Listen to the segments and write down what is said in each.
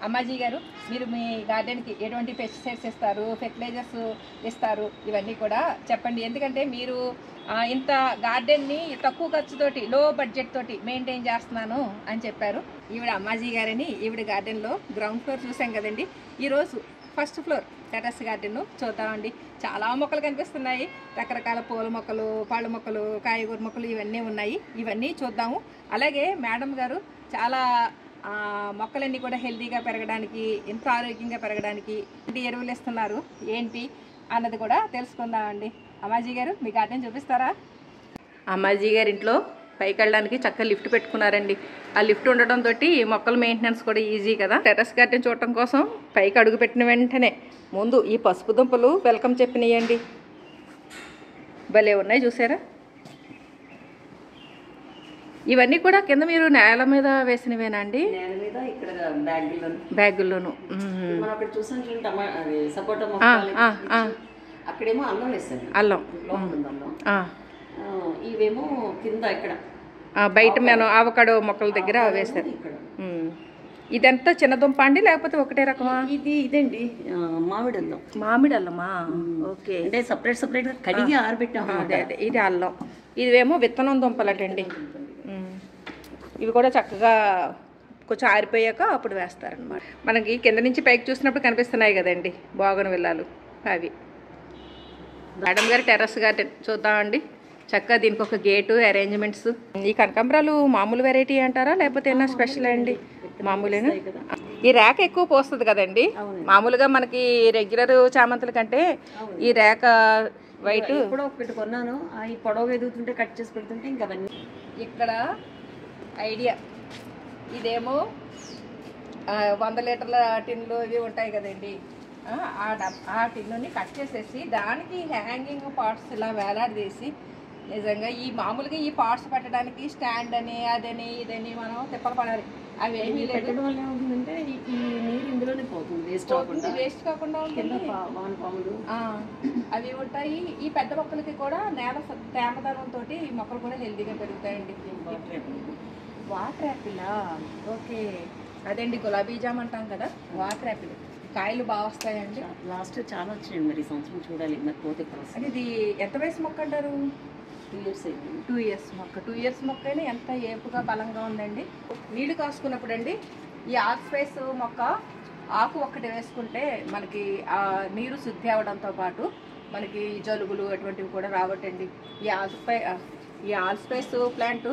అమ్మాజీ గారు, మీరు మీ గార్డెన్కి ఎటువంటి పెస్టిసైడ్స్ ఇస్తారు, ఫెర్టిలైజర్స్ ఇస్తారు, ఇవన్నీ కూడా చెప్పండి. ఎందుకంటే మీరు ఇంత గార్డెన్ని తక్కువ ఖర్చుతోటి, లో బడ్జెట్ తోటి మెయింటైన్ చేస్తున్నాను అని చెప్పారు. ఈవిడ అమ్మాజీ గారని, ఈవిడ గార్డెన్లో గ్రౌండ్ ఫ్లోర్ చూసాం కదండి. ఈరోజు ఫస్ట్ ఫ్లోర్ టెర్రస్ గార్డెన్ చూద్దామండి. చాలా మొక్కలు కనిపిస్తున్నాయి, రకరకాల పూల మొక్కలు, పళ్ళ మొక్కలు, కాయగూర మొక్కలు ఇవన్నీ ఉన్నాయి. ఇవన్నీ చూద్దాము. అలాగే మేడం గారు చాలా మొక్కలన్నీ కూడా హెల్తీగా పెరగడానికి, ఎంతో ఆరోగ్యంగా పెరగడానికి ఎరువులు ఇస్తున్నారు ఏంటి అన్నది కూడా తెలుసుకుందామండి. అమ్మాజీ గారు, మీ గార్డెన్ చూపిస్తారా? అమ్మాజీ గారి ఇంట్లో పైకి వెళ్ళడానికి చక్కగా లిఫ్ట్ పెట్టుకున్నారండి. ఆ లిఫ్ట్ ఉండడంతో మొక్కల మెయింటెనెన్స్ కూడా ఈజీ కదా. టెర్రస్ గార్డెన్ చూడటం కోసం పైకి అడుగు పెట్టిన వెంటనే ముందు ఈ పసుపు దుంపలు వెల్కమ్ చెప్పినాయండి. భలే ఉన్నాయి చూసారా. ఇవన్నీ కూడా కింద మీరు నేల మీద వేసినవేనా అండి? నేల మీద ఇక్కడ బ్యాగుల్లోను. అక్కడేమో అల్లం వేస్తాను. అల్లం ఇవేమో కింద ఇక్కడ బయట మనం ఆవకాడో మొక్కల దగ్గర వేస్తారు. ఇదంతా చిన్న దుంప అండి లేకపోతే ఒకటే రకమా? ఇదండి మామిడి అల్లం. మామిడి అల్లమా? ఓకే. అంటే సపరేట్ గా కడిగి ఆరబెట్టాము. అదే ఇది అల్లం. ఇవేమో విత్తనం దుంపలటండి. ఇవి కూడా చక్కగా కొంచెం ఆరిపోయాక అప్పుడు వేస్తారనమాట. మనకి కింద నుంచి పైకి చూసినప్పుడు కనిపిస్తున్నాయి కదండి బోగన్విల్లాలు, అవి. మేడం గారి టెర్రస్ గార్డెన్ చూద్దామండి. చక్కగా దీనికి ఒక గేటు, అరేంజ్మెంట్స్. ఈ కనకాంబరాలు మామూలు వెరైటీ అంటారా లేకపోతే ఏమన్నా స్పెషల్ అండి? మామూలేనా? ఈ రేక ఎక్కువ పోస్తుంది కదండి. మామూలుగా మనకి రెగ్యులర్ చామంతుల కంటే ఈ రేక వైట్ కూడా ఒకటి కొన్నాను. ఈ పొడవు ఎదుగుతుంటే కట్ చేసి పెడుతుంటే ఇంకా అవన్నీ. ఇక్కడ ఐడియా ఇదేమో 100 లీటర్ల టిన్లు ఇవి ఉంటాయి కదండి. ఆ టిన్నుని కట్ చేసేసి దానికి హ్యాంగింగ్ పార్ట్స్ ఇలా వేలాడదీసి, నిజంగా ఈ మామూలుగా ఈ పార్ట్స్ పెట్టడానికి స్టాండ్ అని అదని ఇదని మనం తిప్పలు పడాలి. అవి ఏమీ లేదు. ఏమవుతుందంటే ఈ నీరు ఇందులోనే పోతుంది, వేస్ట్ కాకుండా ఉంటుంది. అవి ఉంటాయి. ఈ పెద్ద మొక్కలకి కూడా నేల తేమదనంతో ఈ మొక్కలు కూడా హెల్తీగా పెరుగుతాయండి. వాటర్ యాపిలా? ఓకే, అదండి గులాబీ జామ్ అంటాం కదా, వాటర్ యాపిల్. కాయలు బాగా వస్తాయండి. లాస్ట్ చాలా వచ్చాయండి. మరి సంవత్సరం చూడాలి మరి పోతే. అంటే ఇది ఎంత వయసు మొక్క అంటారు? 2 years అయింది. 2 years మొక్క. 2 years మొక్క అయినా ఎంత ఏపుగా బలంగా ఉందండి. నీళ్లు కాసుకున్నప్పుడు అండి ఈ ఆల్స్పైస్ మొక్క ఆకు ఒక్కటి వేసుకుంటే మనకి ఆ నీరు శుద్ధి అవడంతో పాటు మనకి జలుబులు అటువంటివి కూడా రావటండి. ఈ ఆల్స్పైస్ ప్లాంట్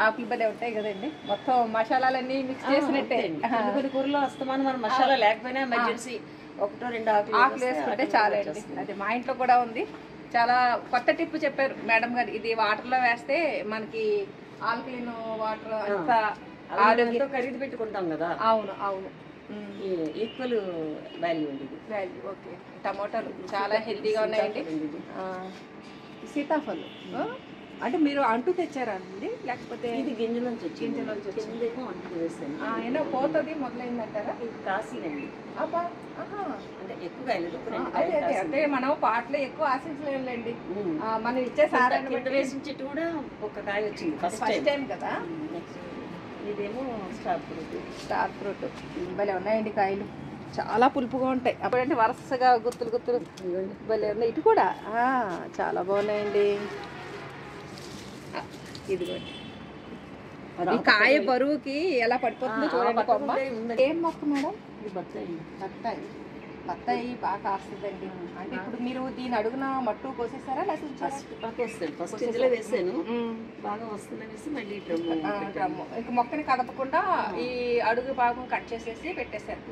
ఆకులు బలే ఉంటాయి కదండి. మొత్తం మసాలాలన్నీ మిక్స్ చేసినట్టే. కొన్ని కూరలో వస్తామని మనం మసాలా లేకపోయినా ఎమర్జెన్సీ 1-2 ఆకులు వేసుకుంటే చాలండి. అది మా ఇంట్లో కూడా ఉంది. చాలా కొత్త టిప్ చెప్పారు మేడం గారు. ఇది వాటర్లో వేస్తే మనకి ఆల్కలీన్ వాటర్ అంతా ఆరోగ్యంతో ఖరీదు పెట్టుకుంటాం కదా. అవును అవును, ఈక్వల్ వాల్యూ అండి. వాల్యూ. ఓకే. టమోటాలు చాలా హెల్తీగా ఉన్నాయండి. సీతాఫలం అంటే మీరు అంటూ తెచ్చారా అండి లేకపోతే? ఇది గింజలోంచి వచ్చింది. ఏదో పోతుంది మొదలైందంటారా? ఇది కాశీనండి. అబ్బా, అంటే ఎక్కువ కాయలేదు. అంటే మనం పాటలో ఎక్కువ ఆశించలేండి. మనం ఇచ్చే సారాన్ని వేసిన చెట్టు కూడా ఒక కాయ వచ్చింది ఫస్ట్ టైం కదా. ఇదేమో స్టార్ ఫ్రూట్. భలే ఉన్నాయండి కాయలు, చాలా పులుపుగా ఉంటాయి. అప్పుడంటే వరుసగా గుత్తులు భలే ఉన్నాయి. ఇటు కూడా చాలా బాగున్నాయండి. ఇదిగోండి, ఈ కాయ బరువుకి ఎలా పడిపోతుందో చూడండి. కొమ్మ ఏం మొక్క మేడం? ఇది బత్తాయి. బత్తాయి బాగా కాస్తుందండి. అంటే ఇప్పుడు మీరు దీని అడుగున మట్టు కోసేసారా లేకపోతే? ఫస్ట్ ఇందులో వేసాను, బాగా వస్తుందనేసి మళ్ళీ డ్రమ్ము. ఇంక మొక్కని కదపకుండా ఈ అడుగు భాగం కట్ చేసేసి పెట్టేశారు.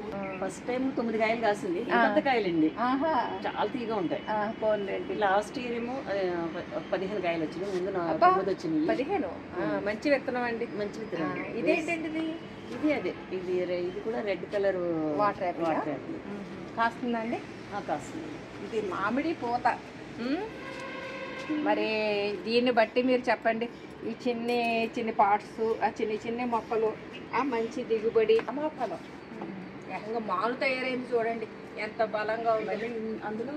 ఫస్ట్ టైం 9 కాయలు కాసింది. పెద్ద కాయలండి, చాలా తీగా ఉంటాయి. పోన్లేండి. లాస్ట్ ఇయర్ ఏమో 15 కాయలు వచ్చినాయి. ముందు 9 వచ్చినాయి. 15. మంచి విత్తనం అండి, మంచి విత్తనం. ఇదేంటండి? ఇది కూడా రెడ్ కలర్ వాటర్ యాపిల్. కాస్తుందండి? కాస్తుంది. ఇది మామిడి పూత. మరి దీన్ని బట్టి మీరు చెప్పండి, ఈ చిన్ని పార్ట్స్, ఆ చిన్ని మొక్కలు, ఆ మంచి దిగుబడి, మొక్కలు ఏకంగా మాలు తయారైంది చూడండి ఎంత బలంగా ఉంది. అందులో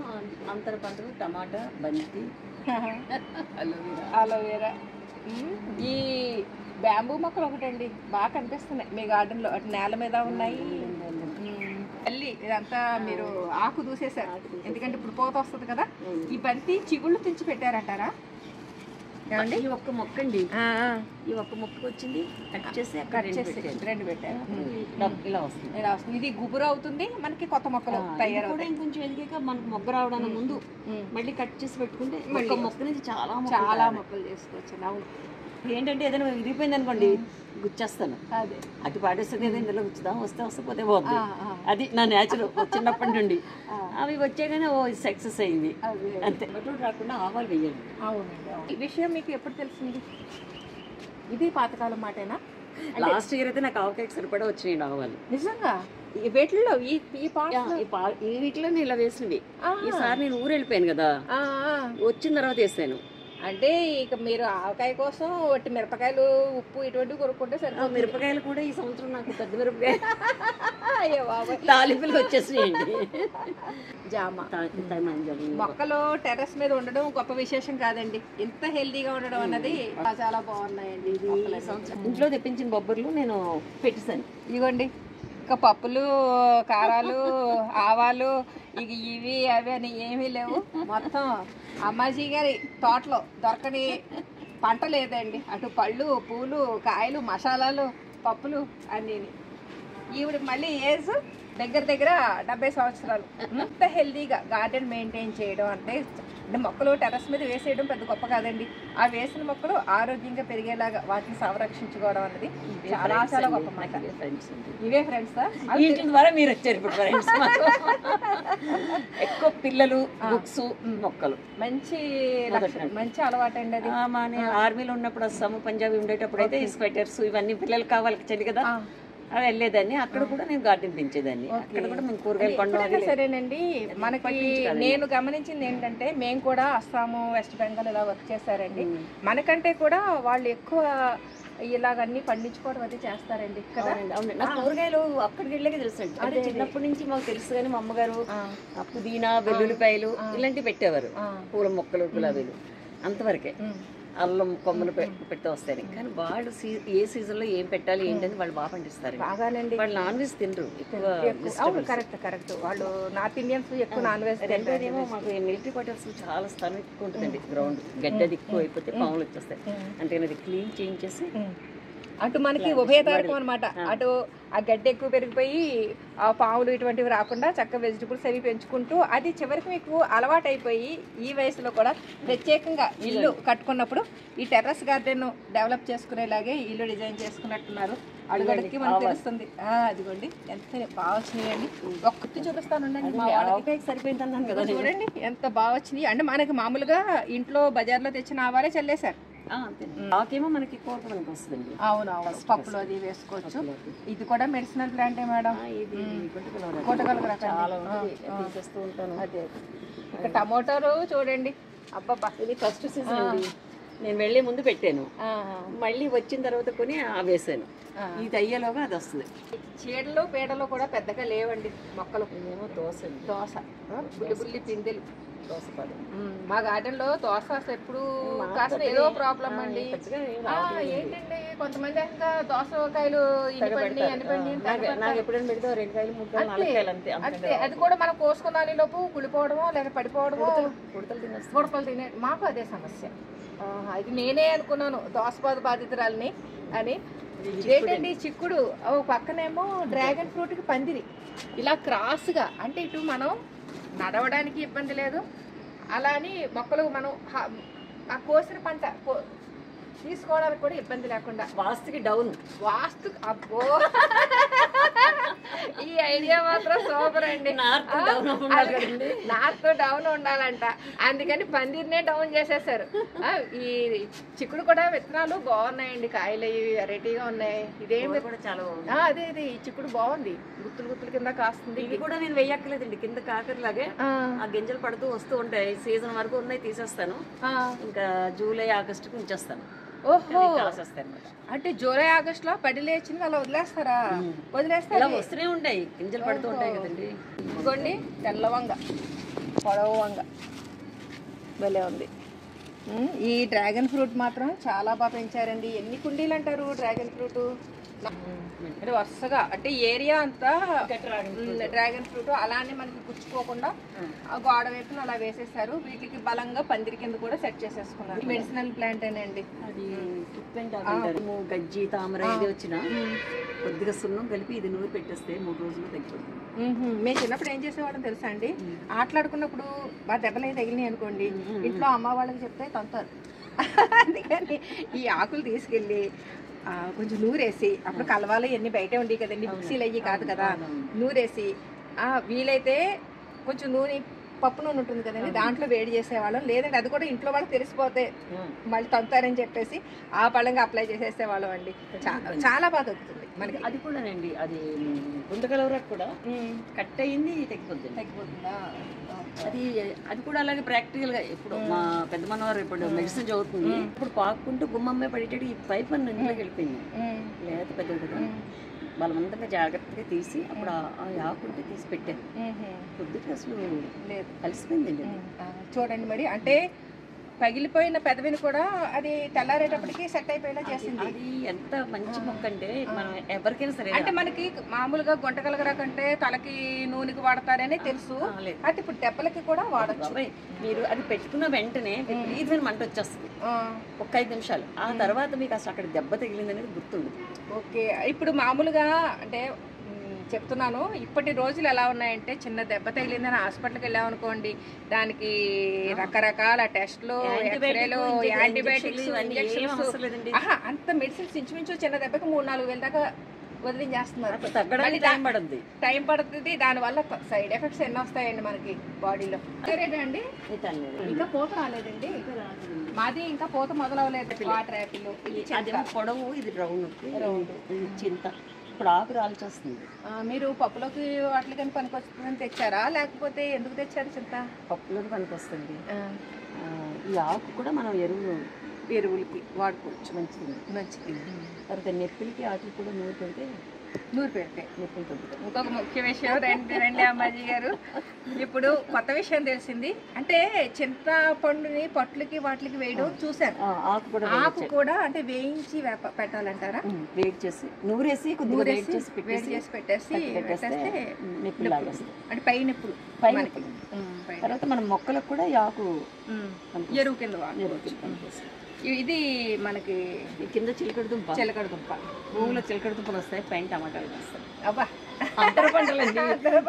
అంతర పంటలు టమాటా, బంతి, అలోవేరా. ఈ బ్యాంబూ మొక్కలు ఒకటండి బాగా కనిపిస్తున్నాయి మీ గార్డెన్లో. అటు నేల మీద ఉన్నాయి. ఇదంతా మీరు ఆకు దూసేశారు, ఎందుకంటే ఇప్పుడు పూత వస్తుంది కదా. ఈ బంతి చిగుళ్ళు తెంచి పెట్టారంటారా? ఈ ఒక్క మొక్క అండి, ఈ ఒక్క మొక్కకు వచ్చింది కట్ చేసి రెండు పెట్టారు. ఇలా వస్తుంది, ఇలా వస్తుంది. ఇది గుబురు అవుతుంది, మనకి కొత్త మొక్కలు తయారవుతాయి. ఇంకొంచెం ఎదిగాక మనకు మొగ్గ రావడానికి ముందు మళ్ళీ కట్ చేసి పెట్టుకుంటే ఒక్క మొక్క నుంచి చాలా మొక్కలు చేసుకోవచ్చు. అవును. ఏంటంటే ఏదైనా విరిగిపోయింది అనుకోండి గుచ్చేస్తాను, అదే అటు పాడేస్తుంది, ఏదైనా ఇందులో గుచ్చుదాం, వస్తే పోతే పోద్ది. అది నా నేచురల్ చిన్నప్పటి నుండి. అవి వచ్చాగానే ఓ సక్సెస్ అయింది అంతే. బట్టలు రాకుండా ఆవాలు వేయండి. అవునండి. ఈ విషయం మీకు ఎప్పుడు తెలిసింది? ఇది పాతకాలం మాటేనా? లాస్ట్ ఇయర్ అయితే నాకు ఆవకాయకి సరిపడా వచ్చినాయి ఆవాలు. నిజంగా వీటిలో ఈ వీటిలో నేను ఇలా వేసినవి. ఈసారి నేను ఊరు వెళ్ళిపోయాను కదా, వచ్చిన తర్వాత వేసాను. అంటే ఇక మీరు ఆవకాయ కోసం ఒట్టి మిరపకాయలు, ఉప్పు ఇటువంటివి కొనుక్కుంటే సరిపోతుంది. మిరపకాయలు కూడా ఈ సంవత్సరం నాకు పెద్ద మిరపకాయలు అయ్యో బాబు తాలింపులు వచ్చేసినాయండి. జామ మొక్కలు టెర్రస్ మీద ఉండడం గొప్ప విశేషం కాదండి, ఇంత హెల్దీగా ఉండడం అన్నది చాలా బాగున్నాయండి. ఇంట్లో తెప్పించిన బొబ్బర్లు నేను పెట్టేశాను. ఇదిగోండి, ఇంకా పప్పులు, కారాలు, ఆవాలు, ఇక ఇవి అవి అని ఏమీ లేవు. మొత్తం అమ్మాజీ గారి తోటలో దొరకని పంట లేదండి. అటు పళ్ళు, పూలు, కాయలు, మసాలాలు, పప్పులు అన్నీ. ఈవిడ మళ్ళీ ఏజ్ దగ్గర 70 సంవత్సరాలు. ఇంత హెల్దీగా గార్డెన్ మెయింటైన్ చేయడం అంటే మొక్కలు టెర్రస్ మీద వేసేయడం పెద్ద గొప్ప కాదండి. ఆ వేసిన మొక్కలు ఆరోగ్యంగా పెరిగేలాగా వాటిని సంరక్షించుకోవడం అనేది చాలా చాలా గొప్ప మాట. ఇవే ఫ్రెండ్స్ ద్వారా మీరు వచ్చారు ఇప్పుడు ఫ్రెండ్స్. ఎక్కువ పిల్లలు, బుక్స్, మొక్కలు మంచి అలవాటు అండి అది. నేను ఆర్మీలో ఉన్నప్పుడు అస్సాము, పంజాబీ ఉండేటప్పుడు అయితే స్వెటర్స్ ఇవన్నీ పిల్లలు కావాలి చలి కదా, అవి వెళ్ళేదాన్ని. అక్కడ కూడా నేను గార్డెన్ పెంచేదాన్ని. అక్కడ కూడా మేము కూరగాయలు పండుగ. సరేనండి, మనకి నేను గమనించింది ఏంటంటే మేము కూడా అస్సాము, వెస్ట్ బెంగాల్ ఇలా వర్క్ చేశారండి. మనకంటే కూడా వాళ్ళు ఎక్కువ ఇలాగన్నీ పండించుకోవడం అది చేస్తారండి కదా. నాకు కూరగాయలు అక్కడికి వెళ్ళాక తెలుసు అండి. అంటే చిన్నప్పటి నుంచి మాకు తెలుసు కానీ మా అమ్మగారు పుదీనా, వెల్లుల్లిపాయలు ఇలాంటివి పెట్టేవారు, పూల మొక్కలు, గులాబీలు అంతవరకే. అల్లం కొమ్మలు పెడుతూ వస్తాయి. కానీ వాళ్ళు ఏ సీజన్ లో ఏం పెట్టాలి ఏంటని వాళ్ళు బాగా పండిస్తారు. వాళ్ళు నాన్ వెజ్ తినరు ఎక్కువ. కరెక్ట్ వాళ్ళు నార్త్ ఇండియన్స్ ఎక్కువ నాన్ వెజ్ తింటారు. ఏమో మాకు మిలిటరీ క్వార్టర్స్ చాలా స్థలం ఎక్కువ ఉంటుందండి. గ్రౌండ్ గడ్డది ఎక్కువ అయిపోతే పాములు వచ్చేస్తాయి. అంటే అది క్లీన్ చేయించేసి అటు మనకి ఉభయతారకం అనమాట. అటు ఆ గడ్డి ఎక్కువ పెరిగిపోయి ఆ పాములు ఇటువంటివి రాకుండా చక్కగా వెజిటబుల్స్ అవి పెంచుకుంటూ అది చివరికి మీకు అలవాటు అయిపోయి ఈ వయసులో కూడా ప్రత్యేకంగా ఇల్లు కట్టుకున్నప్పుడు ఈ టెర్రస్ గార్డెన్ డెవలప్ చేసుకునేలాగే ఇల్లు డిజైన్ చేసుకున్నట్టున్నారు. అడుగడికి మనకు తెలుస్తుంది. అదిగోండి ఎంత బాగా వచ్చినాయండి. ఒక్కటి చూపిస్తానండి. మా వాళ్ళకి సరిపోయింది అన్నాను కదా, చూడండి ఎంత బాగా వచ్చినాయి. అంటే మనకి మామూలుగా ఇంట్లో బజార్లో తెచ్చిన ఆవాలే చల్లేశారు. ఆకేమో మనకి కూరకి వస్తుందండి. అవునవును, పప్పులు అది వేసుకోవచ్చు. ఇది కూడా మెడిసినల్ ప్లాంటే మేడం. తీసేస్తూ ఉంటాను. అదే ఇక టమోటాలు చూడండి. అబ్బబ్బా, ఇది ఫస్ట్ సీజన్ అండి. నేను వెళ్ళే ముందు పెట్టాను, మళ్ళీ వచ్చిన తర్వాత కొని వేసాను. ఇది అయ్యేలోగా అది వస్తుంది. చీడలు పీడలు కూడా పెద్దగా లేవండి మొక్కలు. ఏమో దోశ బుల్లి పిందెలు మా గార్డెన్ లో దోస ఎప్పుడు కాసిన ఏదో ప్రాబ్లం అండి. ఏంటండి కొంతమంది ఇంకా దోసకాయలు నాకు ఎప్పుడైనా పెడితే 2 కాయలు 3 కాయలు 4 కాయలు అంతే. అంతే, అది కూడా మనం కోసుకున్న దాని లోపు కుళ్ళిపోవడమో లేక పడిపోవడమో, ఉడతలు తినే. మాకు అదే సమస్య. ఇది నేనే అనుకున్నాను దోసపాద బాధితురాలని అని. ఇదేంటండి చిక్కుడు, పక్కనేమో డ్రాగన్ ఫ్రూట్ కి పందిరి ఇలా క్రాస్ గా. అంటే ఇటు మనం నడవడానికి ఇబ్బంది లేదు, అలా అని మొక్కలు మనం ఆ కోసిన పంట తీసుకోవడానికి కూడా ఇబ్బంది లేకుండా. వాస్తుకి డౌన్, అబ్బో ఈ ఐడియా మాత్రం సూపర్ అండి. నార్త్ డౌన్ ఉండాలంట, అందుకని పందిరినే డౌన్ చేసేసారు. ఈ చిక్కుడు కూడా విత్తనాలు బాగున్నాయండి, కాయలు వెరైటీగా ఉన్నాయి. ఇదేమి కూడా చాలా అదే ఈ చిక్కుడు బాగుంది, గుత్తులు కింద కాస్తుంది. ఇది కూడా నేను వెయ్యక్కలేదండి, కింద కాకరలాగే ఆ గింజలు పడుతూ వస్తూ ఉంటాయి. సీజన్ వరకు ఉన్నాయి, తీసేస్తాను. ఇంకా జూలై ఆగస్టుకి ఉంచేస్తాను. ఓహో, అంటే జూలై ఆగస్ట్ లో పడి లేచి అలా వదిలేస్తారా? వదిలేస్తారు, వస్తూనే ఉంటాయి, గింజలు పడుతూ ఉంటాయి కదండి. ఇదిగోండి తెల్ల వంగ, పొడవు వంగ భలే ఉంది. ఈ డ్రాగన్ ఫ్రూట్ మాత్రం చాలా బాగా పెంచారండి. ఎన్ని కుండీలు అంటారు డ్రాగన్ ఫ్రూట్? అంటే వరుసగా అంటే ఏరియా అంతా డ్రాగన్ ఫ్రూట్ అలానే మనకి పుచ్చుకోకుండా ఆ గోడ వైపున అలా వేసేసారు. వీటికి బలంగా పందిరి కింద కూడా సెట్ చేసేసుకున్నారు. మెడిసినల్ ప్లాంట్ అండి అది గజ్జి తామర ఇది వచ్చిన కొద్దిగా సున్నం కలిపి ఇది నూరు పెట్టేస్తే 3 రోజుల్లో తగ్గిపోతుంది. మేము చిన్నప్పుడు ఏం చేసేవాళ్ళం తెలుసా అండి, ఆటలాడుకున్నప్పుడు మా దెబ్బలు తగిలినాయి అనుకోండి, ఇంట్లో అమ్మ వాళ్ళకి చెప్తే తంతారు. అందుకని ఈ ఆకులు తీసుకెళ్ళి కొంచెం నూరేసి, అప్పుడు కలవాలు ఇవన్నీ బయటే ఉండి కదండి, మిక్సీలు అయ్యి కాదు కదా, నూరేసి వీలైతే కొంచెం నూనె పప్పు నూనె ఉంటుంది కదండి దాంట్లో వేడి చేసేవాళ్ళం. లేదంటే అది కూడా ఇంట్లో వాళ్ళకి తెలిసిపోతే మళ్ళీ తంతారని చెప్పేసి ఆ పళ్ళంగా అప్లై చేసేసేవాళ్ళం అండి. చాలా బాగా తగ్గుతుంది మనకి. అది కూడానండి, అది గుంటకలవరకు కూడా కట్ అయ్యింది తగ్గిపోతుందా. అది కూడా అలాగే ప్రాక్టికల్ గా ఇప్పుడు మా పెద్ద మనవారు ఇప్పుడు మెడిసిన్ చదువుతుంది, ఇప్పుడు పాక్కుంటూ గుమ్మమ్మే పడేటట్టు ఈ పైప్ అన్న ఇంట్లోకి వెళ్ళిపోయింది. లేత పెద్ద కదా బలవంతంగా జాగ్రత్తగా తీసి అప్పుడు ఆ ఆకుంటే తీసి పెట్టాను. పొద్దుట అసలు లేదు కలిసిపోయిందండి. చూడండి మరి, అంటే పగిలిపోయిన పెదవిని కూడా అది తెల్లారేటప్పటికి సెట్ అయిపోయేలా చేసింది. అది ఎంత మంచి మొక్క అంటే మనం ఎవరికైనా సరే, అంటే మనకి మామూలుగా గుంటకలగరా కంటే తలకి నూనెకి వాడతారని తెలుసు, అయితే ఇప్పుడు దెబ్బలకి కూడా వాడచ్చు. మీరు అది పెట్టుకున్న వెంటనే విపరీతమైన మంట వచ్చేస్తుంది ఒక 5 నిమిషాలు. ఆ తర్వాత మీకు అసలు అక్కడ దెబ్బ తగిలింది అనేది గుర్తుంది. ఓకే, ఇప్పుడు మామూలుగా అంటే చెప్తున్నాను, ఇప్పటి రోజులు ఎలా ఉన్నాయంటే చిన్న దెబ్బ తగిలిందని హాస్పిటల్కి వెళ్ళామనుకోండి, దానికి రకరకాల టెస్ట్లు, ఎక్స్రేలు, యాంటీబయాటిక్స్, ఇంజక్షన్స్, అంత మెడిసిన్స్ ఇంచుమించు చిన్న దెబ్బకి 3-4 వేల దాకా వదిలించేస్తున్నారు. టైం పడుతుంది, దానివల్ల సైడ్ ఎఫెక్ట్స్ ఎన్ని వస్తాయండి మనకి బాడీలో. అండి ఇంకా పూత రాలేదండి, మాది ఇంకా పూత మొదలవలేదు. వాటర్ యాపిల్ ఇది పొడవు, ఇది రౌండ్, ఇది చింత. ఇప్పుడు ఆకు రాల్చి వస్తుంది. మీరు పప్పులోకి వాటికి పనికొస్తుందని తెచ్చారా, లేకపోతే ఎందుకు తెచ్చారు చింత? పప్పులోకి పనికొస్తుంది. ఈ ఆకు కూడా మనం ఎరువులకి వాడుకోవచ్చు, మంచిది. తర్వాత నెప్పులకి ఆకులు కూడా నూరు పెడితే నొప్పులు తగ్గుతాయి. ఇంకొక ముఖ్య విషయం రండి అమ్మాజీ గారు, ఇప్పుడు కొత్త విషయం తెలిసింది. అంటే చింతపండుని పట్లకి వాటికి వేయడం చూసారు, ఆకు కూడా అంటే వేయించి పెట్టాలంటారా? వేడి చేసి నూరేసి కొద్దిగా వేడి చేసి పెట్టేస్తే నొప్పులు లాగేస్తాయి, అంటే పై నొప్పులు. తర్వాత మన మొక్కలకు కూడా ఈ ఆకు ఎరువు కింద. ఇది మనకి కింద చిలకడ దుంప భూమిలో చిలకడ దుంపలు వస్తాయి, పైన టమాటాలు వస్తాయి. అబ్బా, అంతర పంటలండి.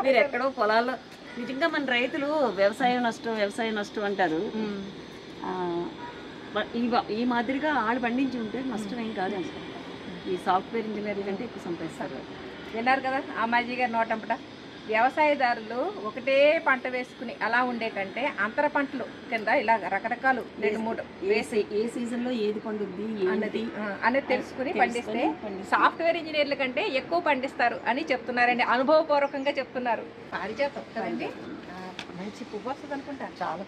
మీరు ఎక్కడో పొలాల్లో నిజంగా మన రైతులు వ్యవసాయ నష్టం అంటారు. ఈ మాదిరిగా ఆళ్ళు పండించి ఉంటే నష్టం ఏం కాదు. ఈ సాఫ్ట్వేర్ ఇంజనీర్ కంటే ఎక్కువ సంపాదిస్తారు. విన్నారు కదా అమ్మాజీ గారు నోటంపట. వ్యవసాయదారులు ఒకటే పంట వేసుకుని అలా ఉండే కంటే అంతర పంటలు కింద ఇలా రకరకాలు 2-3 వేసి ఏ సీజన్ లో ఏది పండుద్ది అనేది తెలుసుకుని పండిస్తే సాఫ్ట్వేర్ ఇంజనీర్ల కంటే ఎక్కువ పండిస్తారు అని చెప్తున్నారండి, అనుభవపూర్వకంగా చెప్తున్నారు. పారిజాతం కదండి, మంచి పువ్వు వస్తుంది అనుకుంటా. చాలా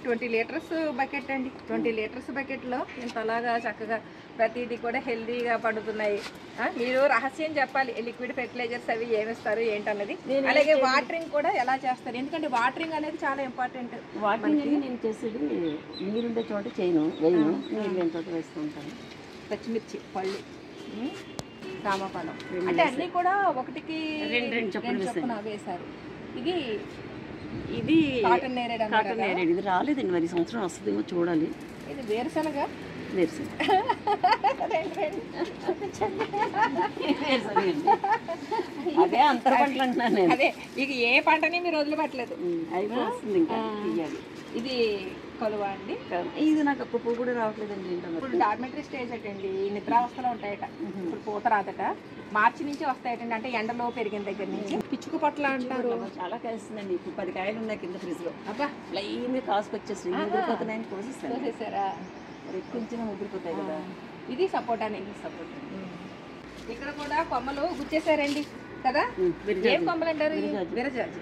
20 లీటర్స్ బకెట్ అండి. 20 లీటర్స్ బకెట్లో ఇంత అలాగా చక్కగా ప్రతిదీ కూడా హెల్దీగా పండుతున్నాయి. మీరు రహస్యం చెప్పాలి, లిక్విడ్ ఫెర్టిలైజర్స్ అవి ఏమిస్తారు ఏంటన్నది, అలాగే వాటరింగ్ కూడా ఎలా చేస్తారు, ఎందుకంటే వాటరింగ్ అనేది చాలా ఇంపార్టెంట్. వాటరింగ్ నేను చేసేది నీరుండే చోట వేయను, నీరు లేని చోట వేస్తూ ఉంటాను. పచ్చిమిర్చి, పళ్ళు, రామఫలం అంటే అన్నీ కూడా 1-2 చొప్పున వేశారు. ఇది కాటన్ నేరేడు, ఇది రాలేదండి, మరి సంవత్సరం వస్తుందేమో చూడాలి. ఇది వేరుశనగ. అదే అంతర పంటలు అంటున్నాను నేను. అదే ఇక ఏ పంటని మీరు వదిలిపెట్టలేదు, అయిపోతుంది ఇంకా. ఇది కొలువ అండి. ఇది నాకు ఒక్క పువ్వు కూడా రావట్లేదండి. ఇప్పుడు డార్మెటరీ స్టేజ్ అటండి, నిద్రావస్థలో ఉంటాయట. ఇప్పుడు పూత రాదట, మార్చి నుంచి వస్తాయటండి, అంటే ఎండలో పెరిగిన దగ్గర నుంచి. పిచ్చుకు పట్ల అంటారు, చాలా కాస్తుందండి. ఇప్పుడు 10 కాయలు ఉన్నాయి కింద ఫ్రిడ్జ్ లో. అబ్బా, లైన్ కాసుకొచ్చేసి ముగ్గురిపోతున్నాయని కోసేస్తారా, కొంచెం ముగ్గురిపోతాయి కదా. ఇది సపోటానే. ఇక్కడ కూడా కొమ్మలు గుచ్చేసారండి కదా, ఏం కొమ్మలు అంటారు? విరజాజి.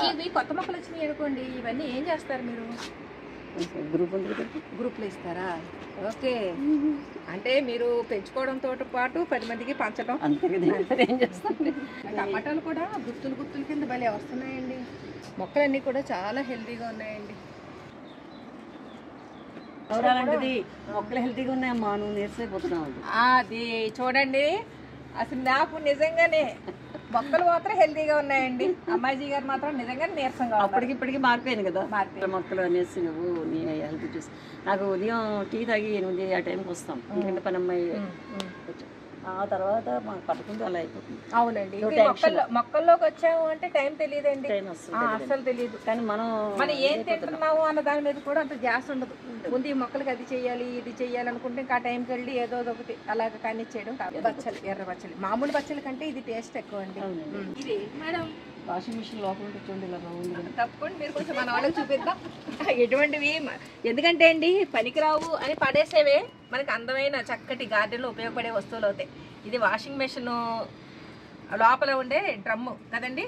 ఇవి కొత్త మొక్కలు వచ్చినాయి అనుకోండి, ఇవన్నీ ఏం చేస్తారు మీరు? గ్రూప్లో ఇస్తారా? ఓకే, అంటే మీరు పెంచుకోవడంతో పాటు 10 మందికి పంచడం. టమాటాలు కూడా గుత్తులు కింద భలే వస్తున్నాయండి. మొక్కలన్నీ కూడా చాలా హెల్తీగా ఉన్నాయండి. అలాంటిది మొక్కలు హెల్తీగా ఉన్నాయమ్మా, నువ్వు నీరసైపోతున్నావు. అది చూడండి, అసలు నాకు నిజంగానే మొక్కలు మాత్రం హెల్తీగా ఉన్నాయండి. అమ్మాజీ గారు మాత్రం నిజంగా నీరసంగా ఇప్పటికి మారిపోయాను కదా. మొక్కలు అనేసి నువ్వు నీ హెల్త్ చూసి నాకు ఉదయం టీ తాగి 8 ఆ టైంకి వస్తాం. ఎందుకంటే పని అమ్మాయి ఆ తర్వాత మాకు పట్టుకుంటే అలా అయిపోతుంది. అవునండి, మొక్కల్లోకి వచ్చాము అంటే టైం తెలియదండి, అసలు తెలియదు. కానీ మనం ఏం తింటున్నాము అన్న దాని మీద కూడా అంత ధ్యాస ఉండదు. ముందు ఈ మొక్కలకి అది చెయ్యాలి ఇది చెయ్యాలి అనుకుంటే ఇంకా టైంకి వెళ్ళి ఏదో ఒకటి అలాగ కానిచ్చేయడం. బచ్చలి, ఎర్ర బచ్చలి, మామూలు బచ్చలి కంటే ఇది టేస్ట్ ఎక్కువ అండి. ఇది మేడం వాషింగ్ మిషన్ లోపల చూడండి ఇలా బాగుంది. తప్పకుండా మీరు కొంచెం మన వాళ్ళకి చూపిద్దాం ఎటువంటివి. ఎందుకంటే అండి పనికిరావు అని పడేసేవే మనకి అందమైన చక్కటి గార్డెన్లో ఉపయోగపడే వస్తువులు అవుతాయి. ఇది వాషింగ్ మెషిన్ లోపల ఉండే డ్రమ్ము కదండి.